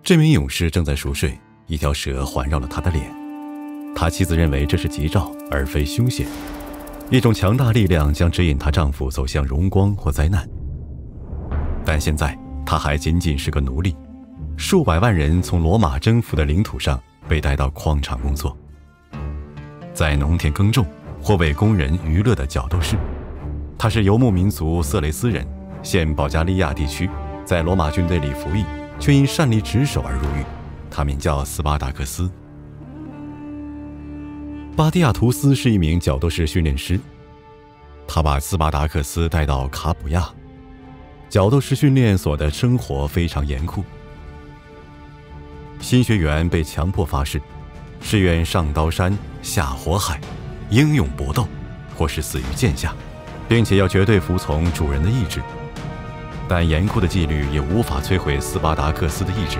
这名勇士正在熟睡，一条蛇环绕了他的脸。他妻子认为这是吉兆，而非凶险。一种强大力量将指引她丈夫走向荣光或灾难。但现在他还仅仅是个奴隶，数百万人从罗马征服的领土上被带到矿场工作，在农田耕种或为工人娱乐的角斗士。他是游牧民族色雷斯人，现保加利亚地区，在罗马军队里服役，却因擅离职守而入狱。他名叫斯巴达克斯。巴蒂亚图斯是一名角斗士训练师，他把斯巴达克斯带到卡普亚。角斗士训练所的生活非常严酷，新学员被强迫发誓，誓愿上刀山下火海，英勇搏斗，或是死于剑下，并且要绝对服从主人的意志。但严酷的纪律也无法摧毁斯巴达克斯的意志。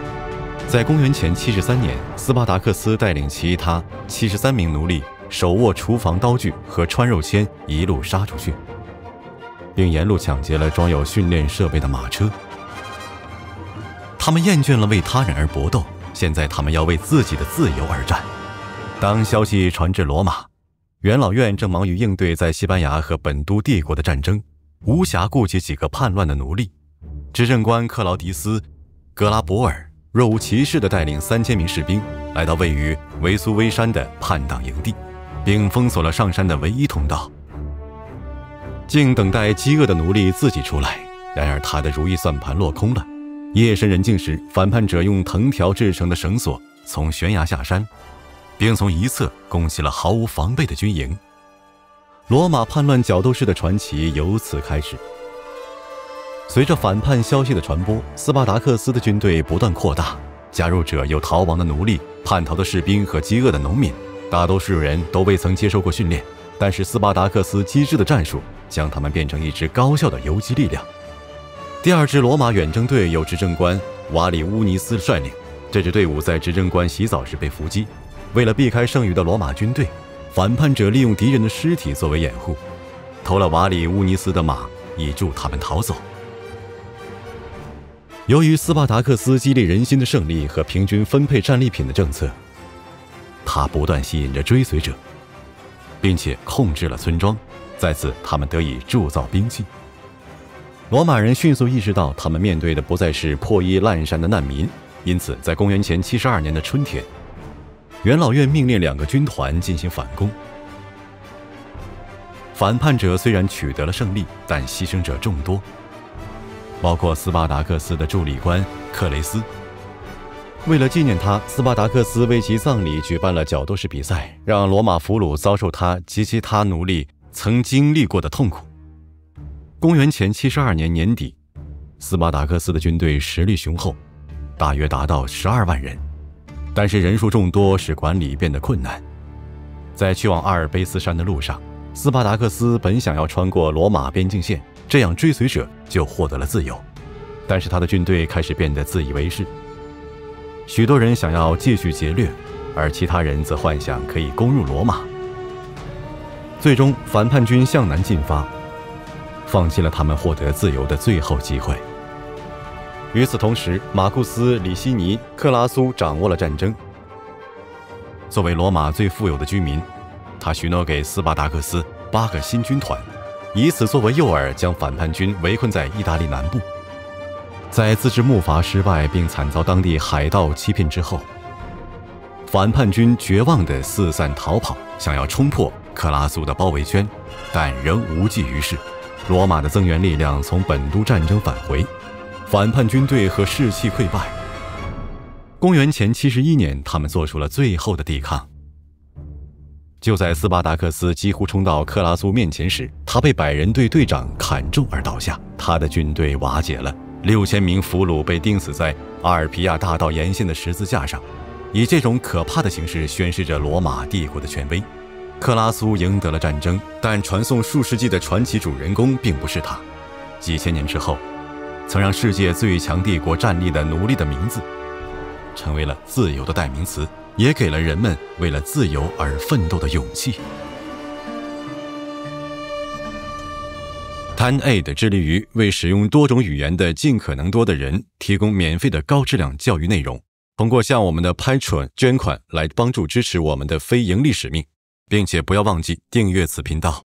在公元前73年，斯巴达克斯带领其他73名奴隶手握厨房刀具和穿肉签一路杀出去，并沿路抢劫了装有训练设备的马车。他们厌倦了为他人而搏斗，现在他们要为自己的自由而战。当消息传至罗马，元老院正忙于应对在西班牙和本都帝国的战争，无暇顾及几个叛乱的奴隶。执政官克劳迪斯·格拉伯尔若无其事地带领3000名士兵来到位于维苏威山的叛党营地，并封锁了上山的唯一通道，竟等待饥饿的奴隶自己出来。然而他的如意算盘落空了。夜深人静时，反叛者用藤条制成的绳索从悬崖下山，并从一侧攻击了毫无防备的军营。罗马叛乱角斗士的传奇由此开始。随着反叛消息的传播，斯巴达克斯的军队不断扩大，加入者有逃亡的奴隶、叛逃的士兵和饥饿的农民。大多数人都未曾接受过训练，但是斯巴达克斯机智的战术将他们变成一支高效的游击力量。第二支罗马远征队由执政官瓦里乌尼斯率领，这支队伍在执政官洗澡时被伏击。为了避开剩余的罗马军队，反叛者利用敌人的尸体作为掩护，偷了瓦里乌尼斯的马，以助他们逃走。由于斯巴达克斯激励人心的胜利和平均分配战利品的政策，他不断吸引着追随者，并且控制了村庄，在此他们得以铸造兵器。罗马人迅速意识到他们面对的不再是破衣烂衫的难民，因此在公元前72年的春天，元老院命令2个军团进行反攻。反叛者虽然取得了胜利，但牺牲者众多，包括斯巴达克斯的助理官克雷斯。为了纪念他，斯巴达克斯为其葬礼举办了角斗士比赛，让罗马俘虏遭受他及其他奴隶曾经历过的痛苦。公元前72年年底，斯巴达克斯的军队实力雄厚，大约达到12万人，但是人数众多使管理变得困难。在去往阿尔卑斯山的路上，斯巴达克斯本想要穿过罗马边境线，这样追随者就获得了自由，但是他的军队开始变得自以为是。许多人想要继续劫掠，而其他人则幻想可以攻入罗马。最终，反叛军向南进发，放弃了他们获得自由的最后机会。与此同时，马库斯·里希尼·克拉苏掌握了战争。作为罗马最富有的居民，他许诺给斯巴达克斯8个新军团，以此作为诱饵，将反叛军围困在意大利南部。在自制木筏失败并惨遭当地海盗欺骗之后，反叛军绝望地四散逃跑，想要冲破克拉苏的包围圈，但仍无济于事。罗马的增援力量从本都战争返回，反叛军队和士气溃败。公元前71年，他们做出了最后的抵抗。就在斯巴达克斯几乎冲到克拉苏面前时，他被百人队队长砍中而倒下，他的军队瓦解了，6000名俘虏被钉死在阿尔皮亚大道沿线的十字架上，以这种可怕的形式宣示着罗马帝国的权威。克拉苏赢得了战争，但传颂数世纪的传奇主人公并不是他。几千年之后，曾让世界最强帝国站立的奴隶的名字，成为了自由的代名词，也给了人们为了自由而奋斗的勇气。TAN-Aid 致力于为使用多种语言的尽可能多的人提供免费的高质量教育内容。通过向我们的 Patreon 捐款来帮助支持我们的非盈利使命，并且不要忘记订阅此频道。